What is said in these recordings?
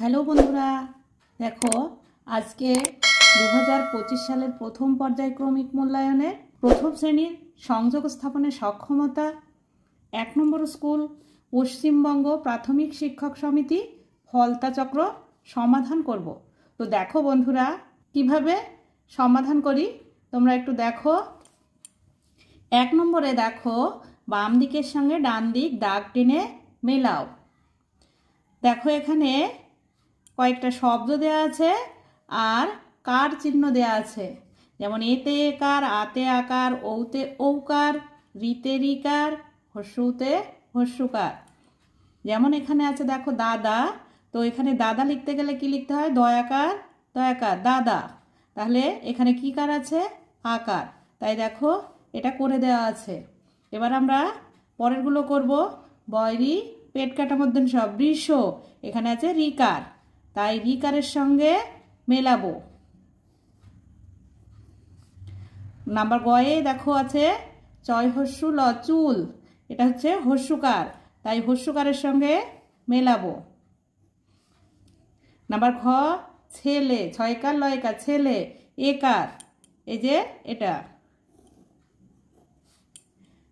Hello বন্ধুরা, দেখো আজকে 2025 সালের প্রথম পর্যায়ক্রমিক মূল্যায়নের প্রথম শ্রেণীর সংযোগ স্থাপনের সক্ষমতা 1 নম্বর স্কুল পশ্চিমবঙ্গ প্রাথমিক শিক্ষক সমিতি ফলতা চক্র সমাধান করব। তো দেখো বন্ধুরা কিভাবে সমাধান করি তোমরা একটু দেখো। 1 নম্বরে দেখো বাম দিকের সঙ্গে ডান দিক দাগ টেনে মেলাও। দেখো এখানে কয়েকটা শব্দ দেয়া আছে আর কার চিহ্ন দেয়া আছে, যেমন এতে একার, আতে আকার, ঔতে ঔকার, রিতে রিকার, হস্যুতে হস্যুকার। যেমন এখানে আছে দেখো দাদা, তো এখানে দাদা লিখতে গেলে কি লিখতে হয়? দয়াকার দয়াকার দাদা। তাহলে এখানে কি কার আছে? আকার। তাই দেখো এটা করে দেওয়া আছে। এবার আমরা পরেরগুলো করব। বয়রি পেট কাটা মধ্যে সব বৃষ, এখানে আছে রিকার, তাই রিকারের সঙ্গে মেলাবো। নাম্বার গয়ে দেখো আছে চয় হস্যু ল চুল, এটা হচ্ছে হস্যুকার, তাই হস্যুকারের সঙ্গে মেলাবো। নাম্বার ঘ ছেলে, ছয়কার লয়কার ছেলে, একার, এই যে এটা।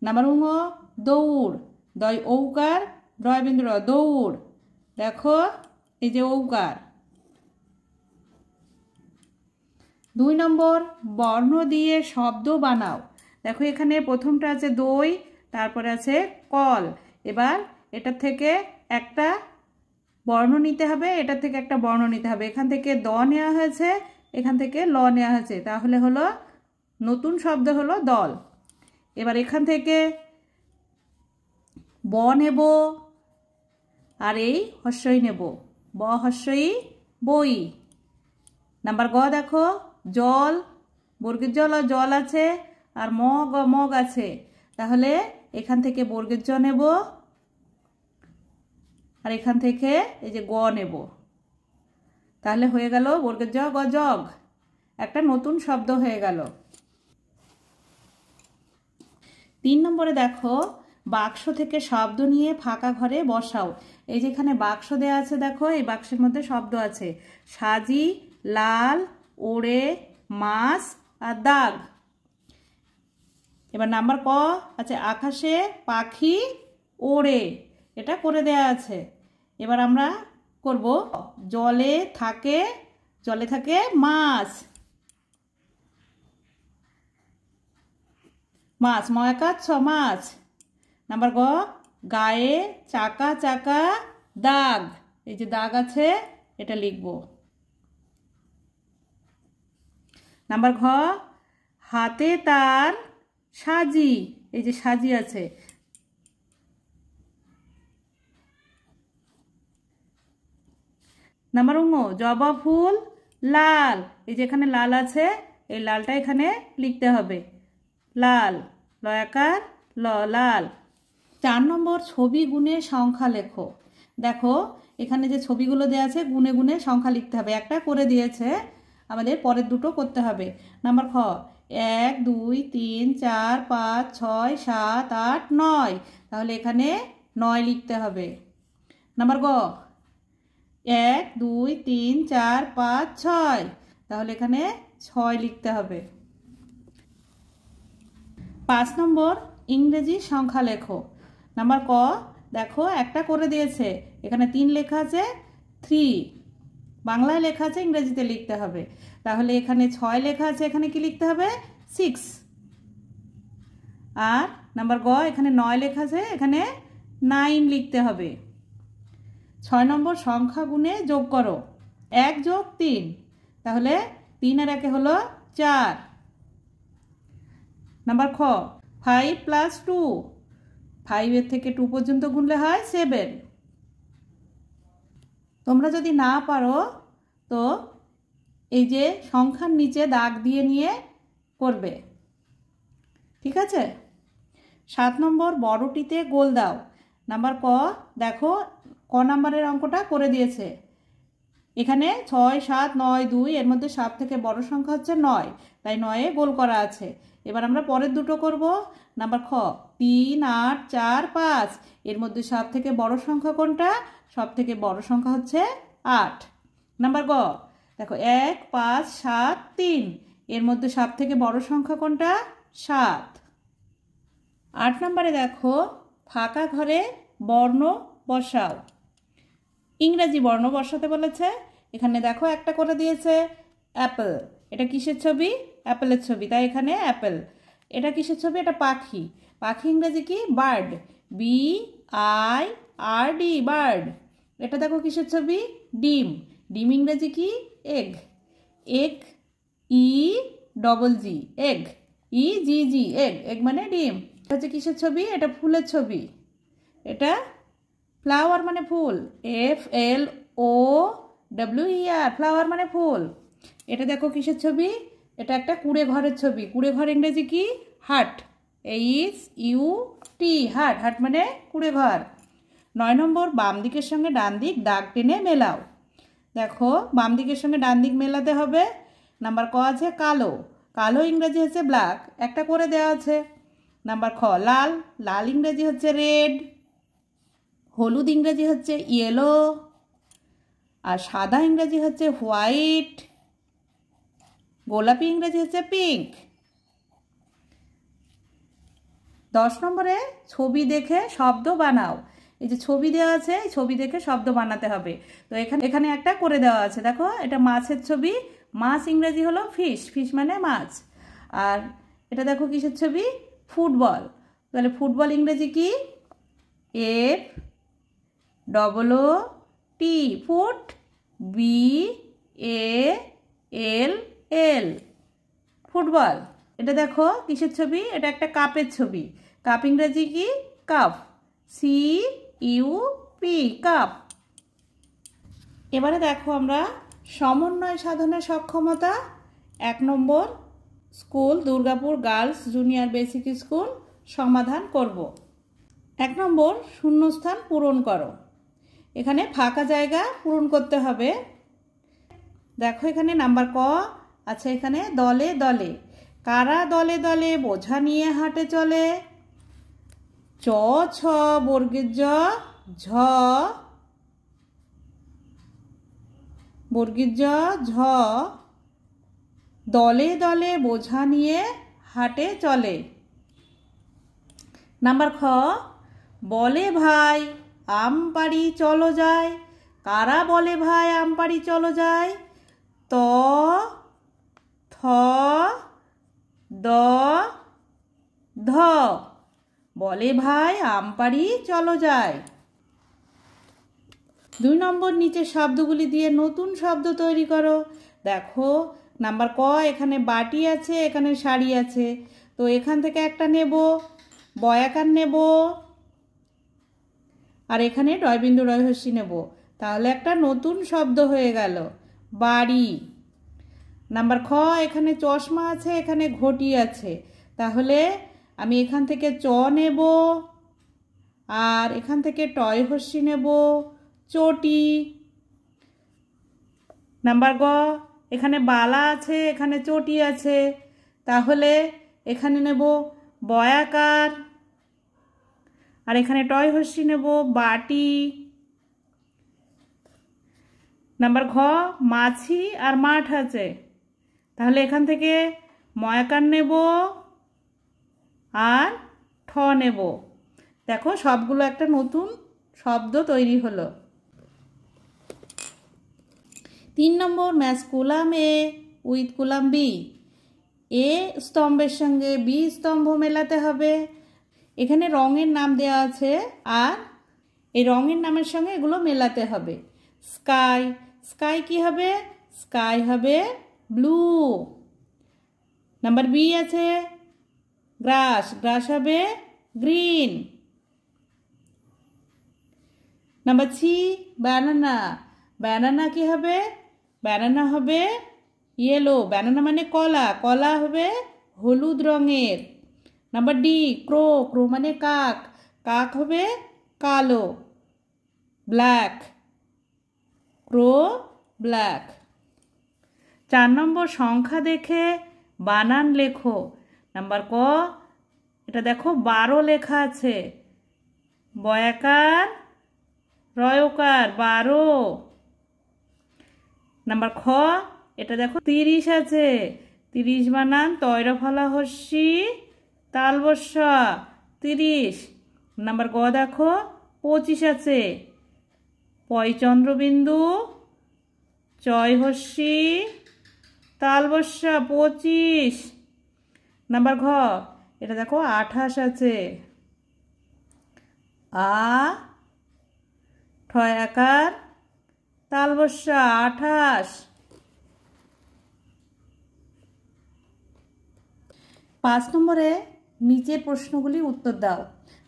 নাম্বার উঙ দৌড়, দয় ঔকার, ডয় বিন্দু দৌড়, দেখো এই যে ঔকার। 2 নম্বর বর্ণ দিয়ে শব্দ বানাও। দেখো এখানে প্রথমটা আছে দই, তারপরে আছে কল। এবার এটার থেকে একটা বর্ণ নিতে হবে, এটার থেকে একটা বর্ণ নিতে হবে। এখান থেকে দ নেওয়া হয়েছে, এখান থেকে ল নেওয়া হয়েছে, তাহলে হলো নতুন শব্দ হলো দল। এবার এখান থেকে ব নেব আর এই হস্যই নেব, ব হস্যই বই। নাম্বার গ দেখো জল, বর্গের জল আর জল আছে, আর মগ মগ আছে, তাহলে এখান থেকে বর্গের জ নেব আর এখান থেকে এই যে গ নেব, তাহলে হয়ে গেল বর্গের জ গ জগ, একটা নতুন শব্দ হয়ে গেল। 3 নম্বরে দেখো বাক্স থেকে শব্দ নিয়ে ফাঁকা ঘরে বসাও। এই যেখানে বাক্স দেয়া আছে দেখো, এই বাক্সের মধ্যে শব্দ আছে সাজি, লাল, ওড়ে, মাছ আর দাগ। এবার নাম্বার ক আছে আকাশে পাখি ওড়ে, এটা করে দেয়া আছে। এবার আমরা করব জলে থাকে, জলে থাকে মাছ, মাছ ময়াকার ছ মাছ। নাম্বার গ গায়ে চাকা চাকা দাগ, এই যে দাগ আছে এটা লিখব। নাম্বার ঘ হাতে তার সাজি, এই যে সাজি আছে। নাম্বার উঙ জবা ফুল লাল, এই যেখানে লাল আছে এই লালটা এখানে লিখতে হবে, লাল লয়াকার ল লাল। 4 নম্বর ছবি গুণে সংখ্যা লেখো। দেখো এখানে যে ছবিগুলো দেওয়া আছে গুণে গুণে সংখ্যা লিখতে হবে, একটা করে দিয়েছে, আমাদের পরের দুটো করতে হবে। নাম্বার খ 1 2 3 4 5 6 7 8 9, তাহলে এখানে 9 লিখতে হবে। নাম্বার গ 1 2 3 4 5 6, তাহলে এখানে 6 লিখতে হবে। 5 নম্বর ইংরেজি সংখ্যা লেখো। নাম্বার ক দেখো একটা করে দিয়েছে, এখানে 3 লেখা আছে 3, বাংলায় লেখা আছে ইংরেজিতে লিখতে হবে, তাহলে এখানে 6 লেখা আছে, এখানে কি লিখতে হবে 6। আর নাম্বার গ এখানে 9 লেখা আছে, এখানে 9 লিখতে হবে। 6 নম্বর সংখ্যা গুণে যোগ করো। 1 যোগ 3, তাহলে 3 আর 1 হলো 4। নাম্বার খ 5 প্লাস 2, 5 এর থেকে 2 পর্যন্ত গুনলে হয় 7। তোমরা যদি না পারো তো এই যে সংখ্যার নিচে দাগ দিয়ে নিয়ে করবে, ঠিক আছে। 7 নম্বর বড়টিতে গোল দাও। নাম্বার ক দেখো ক নাম্বারের অঙ্কটা করে দিয়েছে, এখানে 6 7 9 2, এর মধ্যে সব থেকে বড় সংখ্যা হচ্ছে 9, তাই 9-এ গোল করা আছে। এবার আমরা পরের দুটো করব। নাম্বার খ 3 8 4 5, এর মধ্যে সব থেকে বড় সংখ্যা কোনটা? সব থেকে বড় সংখ্যা হচ্ছে 8। নাম্বার গ, দেখো 1 5 7 3, এর মধ্যে সব থেকে বড় সংখ্যা কোনটা? 7। 8 নম্বরে দেখো ফাঁকা ঘরে বর্ণ বসাও। ইংরেজি বর্ণ বসাতে বলেছে। এখানে দেখো একটা করে দিয়েছে অ্যাপেল। এটা কিসের ছবি? অ্যাপেলের ছবি, তাই এখানে অ্যাপেল। এটা কিসের ছবি? এটা পাখি। পাখি ইংরেজি কি? Bird, BIRD, bird. এটা দেখো কিসের ছবি? ডিম। ডিম ইংরেজি কি? Egg, egg EGG, egg, EGG, egg. Egg মানে ডিম। এটা হচ্ছে কিসের ছবি? এটা ফুলের ছবি। এটা ফ্লাওয়ার মানে ফুল, FLOWER, ফ্লাওয়ার মানে ফুল। এটা দেখো কিসের ছবি? এটা একটা কুঁড়ে ঘরের ছবি। কুঁড়ে ঘর ইংরেজি কি? হাট, HUT, হাট। হাট মানে কুঁড়ে ঘর। 9 নম্বর, বাম দিকের সঙ্গে ডান দিক দাগ টেনে মেলাও। দেখো বাম দিকের সঙ্গে ডান দিক মেলাতে হবে। নাম্বার ক আছে কালো। কালো ইংরেজি হচ্ছে ব্ল্যাক, একটা করে দেওয়া আছে। নাম্বার খ লাল। লাল ইংরেজি হচ্ছে রেড। হলুদ ইংরেজি হচ্ছে ইয়েলো। আর সাদা ইংরেজি হচ্ছে হোয়াইট। গোলাপি ইংরেজি হচ্ছে পিঙ্ক। 10 নম্বরে ছবি দেখে শব্দ বানাও। এই যে ছবি দেওয়া আছে, এই ছবি দেখে শব্দ বানাতে হবে। তো এখানে একটা করে দেওয়া আছে। দেখো এটা মাছের ছবি। মাছ ইংরেজি হলো ফিশ, ফিশ মানে মাছ। আর এটা দেখো কিসের ছবি? ফুটবল। তাহলে ফুটবল ইংরেজি কি? FOOT, foot, BALL, football. এটা দেখো কিসের ছবি? এটা একটা কাপের ছবি। কাপ ইংরেজি কি? Cup, CUP, cup. এবারে দেখো আমরা সমন্বয় সাধনের সক্ষমতা 1 নম্বর school Durgapur girls junior basic school সমাধান করব। 1 নম্বর শূন্যস্থান পূরণ করো। এখানে ফাঁকা জায়গা পূরণ করতে হবে। দেখো এখানে নাম্বার ক আছে, এখানে দলে দলে। কারা দলে দলে বোঝা নিয়ে হাঁটে চলে? চ ছ বর্গের জ, ঝ বর্গের জ, ঝ, দলে দলে বোঝা নিয়ে হাঁটে চলে। নাম্বার খ বলে ভাই আম পাড়ি চলো যাই। কারা বলে ভাই আম পাড়ি চলো যাই? ত থ দ ধ, বলে ভাই আম পাড়ি চলো যাই। 2 নম্বর নিচের শব্দগুলি দিয়ে নতুন শব্দ তৈরি করো। দেখো নাম্বার ক এখানে বাটি আছে, এখানে শাড়ি আছে। তো এখান থেকে একটা নেব, বয়াকার নেব, আর এখানে ডয়বিন্দু রয়হস্যি নেব। তাহলে একটা নতুন শব্দ হয়ে গেল, বাড়ি। নাম্বার খ এখানে চশমা আছে, এখানে ঘটি আছে। তাহলে আমি এখান থেকে চ নেব, আর এখান থেকে টয় হস্যি নেব, চটি। নাম্বার গ এখানে বালা আছে, এখানে চটি আছে। তাহলে এখানে নেব বয়াকার, আর এখানে টয় হস্যি নেব, বাটি। নাম্বার ঘ মাছি আর মাঠ আছে। তাহলে এখান থেকে ময়াকার নেব আর ঠ নেব। দেখো সবগুলো একটা নতুন শব্দ তৈরি হলো। 3 নম্বর match column A with column B. A স্তম্ভের সঙ্গে বি স্তম্ভ মেলাতে হবে। এখানে রঙের নাম দেওয়া আছে, আর এই রঙের নামের সঙ্গে এগুলো মেলাতে হবে। স্কাই, স্কাই কি হবে? স্কাই হবে ব্লু। নাম্বার বি আছে গ্রাস, গ্রাস হবে green. Number C banana, banana কি হবে? ব্যানানা হবে ইয়েলো। ব্যানানা মানে কলা, কলা হবে হলুদ রঙের। নাম্বার ডি ক্রো, ক্রো মানে কাক, কাক হবে কালো, ব্ল্যাক, ক্রো ব্ল্যাক। 4 নম্বর সংখ্যা দেখে বানান লেখো। নাম্বার ক এটা দেখো 12 লেখা আছে, বয়াকার রয়কার 12। নাম্বার খ, এটা দেখো 30 আছে, 30 বানান তৈর ফলা হস্যি তালবস্য 30। নাম্বার গ দেখো 25 আছে, পয় চন্দ্রবিন্দু চয় হস্যি তালবস্য 25। নাম্বার ঘ, এটা দেখো 28 আছে, আ ঠয় আকার তালবস্য 28। 5 নম্বরে নিচের প্রশ্নগুলি উত্তর দাও।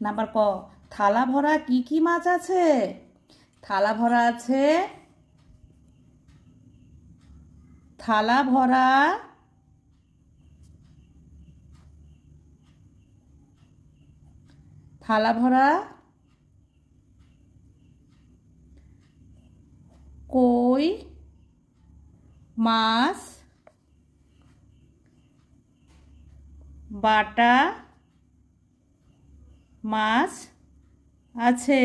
নাম্বার ক, থালা ভরা কি কি মাছ আছে? থালা ভরা আছে, থালা ভরা থালা ভরা কই মাছ, বাটা মাছ আছে।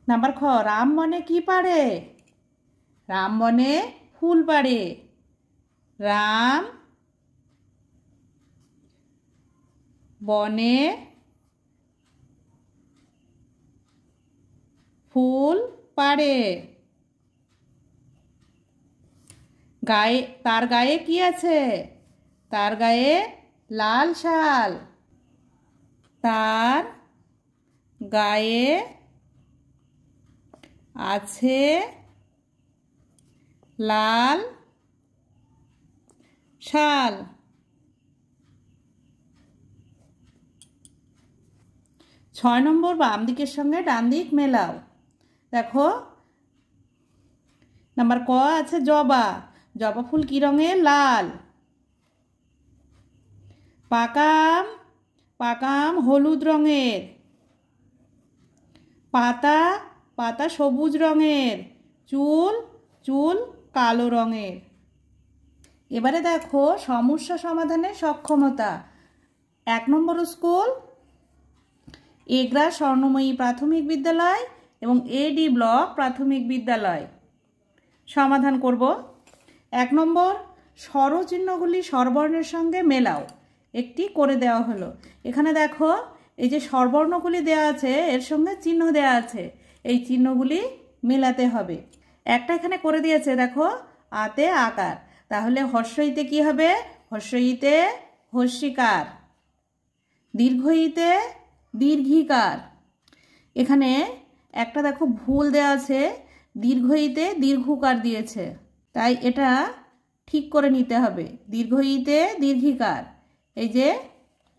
নাম্বার খ, রাম বনে কি পারে? রাম বনে ফুল পাড়ে। রাম বনে ফুল পাড়ে। গায়ে, তার গায়ে কি আছে? তার গায়ে লাল শাল। তার গায়ে আছে লাল শাল। 6 নম্বর, বাম দিকের সঙ্গে ডান দিক মেলাও। দেখো নাম্বার ক আছে জবা, জবা ফুল কি রঙের? লাল। পাকাম, পাকাম হলুদ রঙের। পাতা, পাতা সবুজ রঙের। চুল, চুল কালো রঙের। এবারে দেখো সমস্যা সমাধানের সক্ষমতা। 1 নম্বর স্কুল এগ্রা স্বর্ণময়ী প্রাথমিক বিদ্যালয় এবং এডি ব্লক প্রাথমিক বিদ্যালয়। সমাধান করব। 1 নম্বর, স্বরচিহ্নগুলি স্বরবর্ণের সঙ্গে মেলাও। একটি করে দেওয়া হলো। এখানে দেখো এই যে স্বরবর্ণগুলি দেওয়া আছে এর সঙ্গে চিহ্ন দেওয়া আছে, এই চিহ্নগুলি মেলাতে হবে। একটা এখানে করে দিয়েছে দেখো, আতে আকার, তাহলে হর্ষ ইতে কি হবে? হর্ষ ইতে হর্ষিকার। দীর্ঘ ইতে দীর্ঘিকার। এখানে একটা দেখো ভুল দেওয়া আছে, দীর্ঘ ইতে দীর্ঘকার দিয়েছে, তাই এটা ঠিক করে নিতে হবে। দীর্ঘ ইতে দীর্ঘিকার, এই যে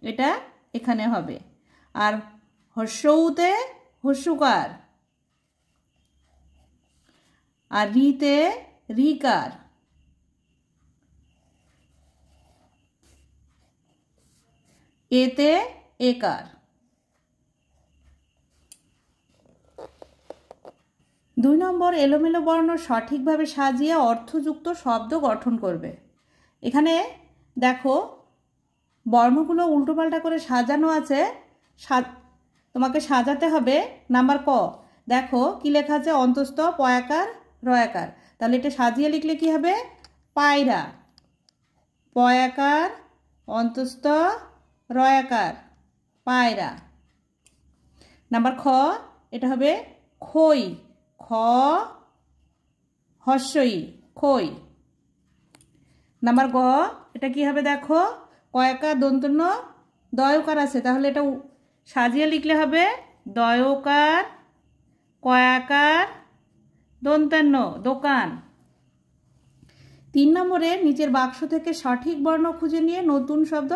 এটা এখানে হবে। আর হর্ষউতে হর্ষুকার, আর রিতে রিকার। এতে একার। 2 নম্বর, এলোমেলো বর্ণ সঠিকভাবে সাজিয়ে অর্থযুক্ত শব্দ গঠন করবে। এখানে দেখো বর্ণগুলো উল্টোপাল্টা করে সাজানো আছে, তোমাকে সাজাতে হবে। নাম্বার ক, দেখো কি লেখা আছে? অন্তস্থ পয়াকার রয়াকার, তাহলে এটা সাজিয়ে লিখলে কি হবে? পায়রা। পয়াকার অন্তস্থ রয়াকার, পায়রা। নাম্বার খ, এটা হবে খই, খ হর্ষই খই। নাম্বার গ, এটা কি হবে? দেখো কয়াকার দন্তন্য দয়কার আছে, তাহলে এটা সাজিয়ে লিখলে হবে দয়কার কয়াকার দন্তান্ন দোকান। 3 নম্বরে নিচের বাক্স থেকে সঠিক বর্ণ খুঁজে নিয়ে নতুন শব্দ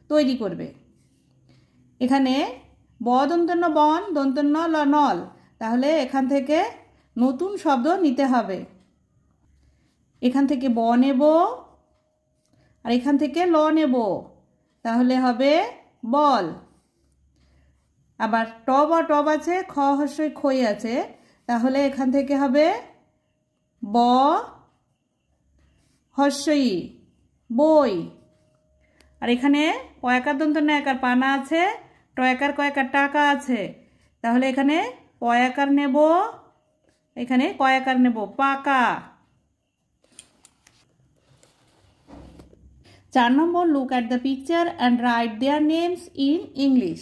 তৈরি করবে। এখানে ব দন্তন্য বন, দন্তন্য নল, তাহলে এখান থেকে নতুন শব্দ নিতে হবে। এখান থেকে ব নেব আর এখান থেকে ল নেব, তাহলে হবে বল। আবার টব আছে, খ হর্ষই খই আছে, তাহলে এখান থেকে হবে ব হর্ষই বই। আর এখানে কয়াকার দন্ত নয়াকার পানা আছে, টয়াকার কয়াকার টাকা আছে, তাহলে এখানে পয়াকার নেব, এখানে কয়াকার নেব, পাকা। 4 নম্বর, look at the picture and write their names in English.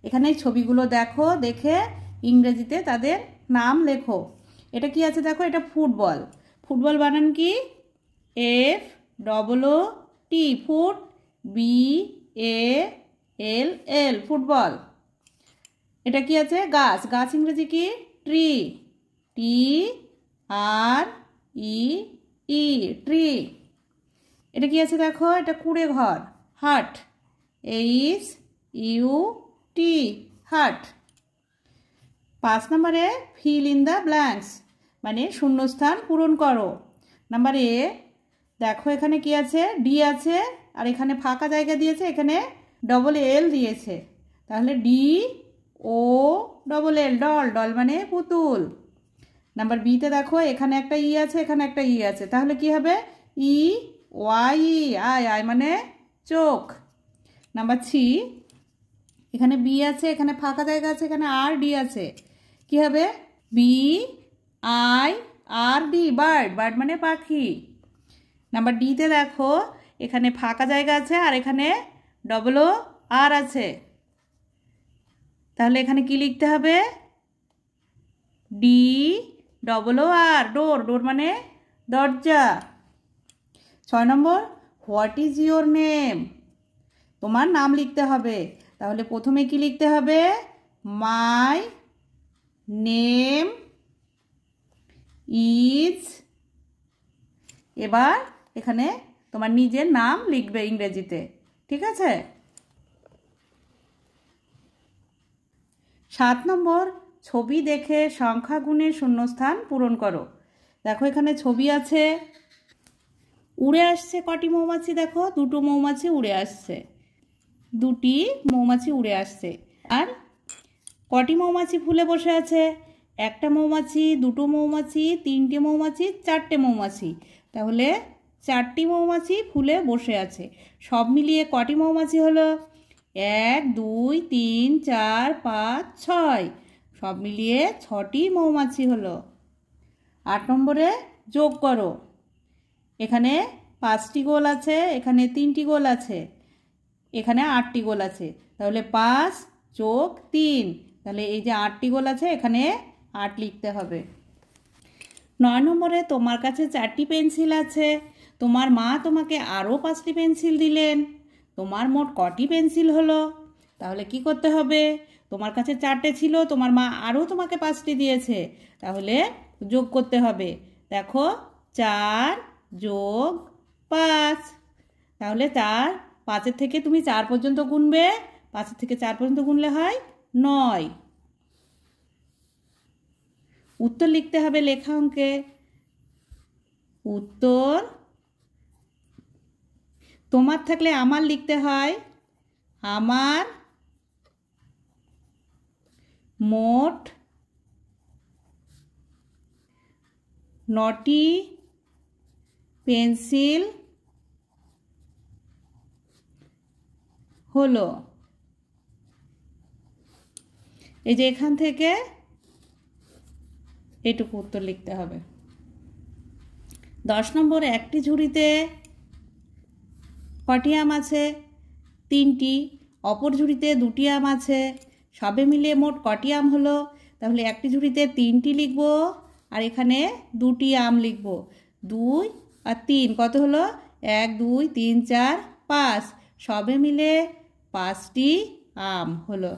এখানে ছবিগুলো দেখো, দেখে ইংরেজিতে তাদের নাম লেখো। এটা কি আছে দেখো, এটা ফুটবল। ফুটবল বানান কি? FOOT, foot, BALL, football. এটা কি আছে? গাছ। গাছ ইংরেজি কি? Tree, TREE, tree. এটা কি আছে দেখো, এটা কুঁড়ে ঘর, হাট, HUT, হাট। 5 নম্বরে ফিল ইন দ্য ব্ল্যাঙ্কস, মানে শূন্যস্থান পূরণ করো। নাম্বার এ, দেখো এখানে কি আছে? ডি আছে, আর এখানে ফাঁকা জায়গা দিয়েছে, এখানে DL দিয়েছে, তাহলে DOLL, ডল। ডল মানে পুতুল। নাম্বার বিতে দেখো এখানে একটা ই আছে, এখানে একটা ই আছে, তাহলে কি হবে? EYE, আই মানে চোখ। নাম্বার সি, এখানে বি আছে, এখানে ফাঁকা জায়গা আছে, এখানে RD আছে, কি হবে? BIRD, bird. বার্ড মানে পাখি। নাম্বার ডিতে দেখো এখানে ফাঁকা জায়গা আছে, আর এখানে OR আছে, তাহলে এখানে কি লিখতে হবে? DOOR, ডোর। ডোর মানে দরজা। 6 নম্বর, হোয়াট ইজ ইয়োর নেম? তোমার নাম লিখতে হবে, তাহলে প্রথমে কি লিখতে হবে? My name is. এবার এখানে তোমার নিজের নাম লিখবে ইংরেজিতে, ঠিক আছে? 7 নম্বর, ছবি দেখে সংখ্যা গুণে শূন্যস্থান পূরণ করো। দেখো এখানে ছবি আছে, উড়ে আসছে কটি মৌমাছি? দেখো দুটো মৌমাছি উড়ে আসছে, দুটি মৌমাছি উড়ে আসছে। আর কটি মৌমাছি ফুলে বসে আছে? একটা মৌমাছি, দুটো মৌমাছি, তিনটে মৌমাছি, চারটে মৌমাছি, তাহলে 4টি মৌমাছি ফুলে বসে আছে। সব মিলিয়ে কটি মৌমাছি হলো? 1 2 3 4 5 6, সব মিলিয়ে 6টি মৌমাছি হলো। 8 নম্বরে যোগ করো। এখানে 5টি গোল আছে, এখানে 3টি গোল আছে, এখানে 8টি গোল আছে, তাহলে 5 যোগ 3, তাহলে এই যে 8টি গোল আছে, এখানে 8 লিখতে হবে। 9 নম্বরে তোমার কাছে 4টি পেন্সিল আছে, তোমার মা তোমাকে আরও 5টি পেন্সিল দিলেন, তোমার মোট কটি পেন্সিল হলো? তাহলে কি করতে হবে? তোমার কাছে 4টে ছিল, তোমার মা আরও তোমাকে 5টি দিয়েছে, তাহলে যোগ করতে হবে। দেখো 4 যোগ 5, তাহলে 5-এর থেকে তুমি 4 পর্যন্ত গুনবে, 5-এর থেকে 4 পর্যন্ত গুনলে হয় 9। উত্তর লিখতে হবে লেখা অঙ্কে। উত্তর তোমার থাকলে আমার লিখতে হয়, আমার মোট 9টি পেন্সিল হলো। এই যে এখান থেকে এটুকু উত্তর লিখতে হবে। 10 নম্বর, একটি ঝুড়িতে কটি আম আছে? 3টি। অপর ঝুড়িতে 2টি আম আছে, সবে মিলিয়ে মোট কটি আম হলো? তাহলে একটি ঝুড়িতে 3টি লিখব, আর এখানে 2টি আম লিখব। 2 আর 3 কত হলো? 1 2 3 4 5, সবে মিলে 5টি আম হলো।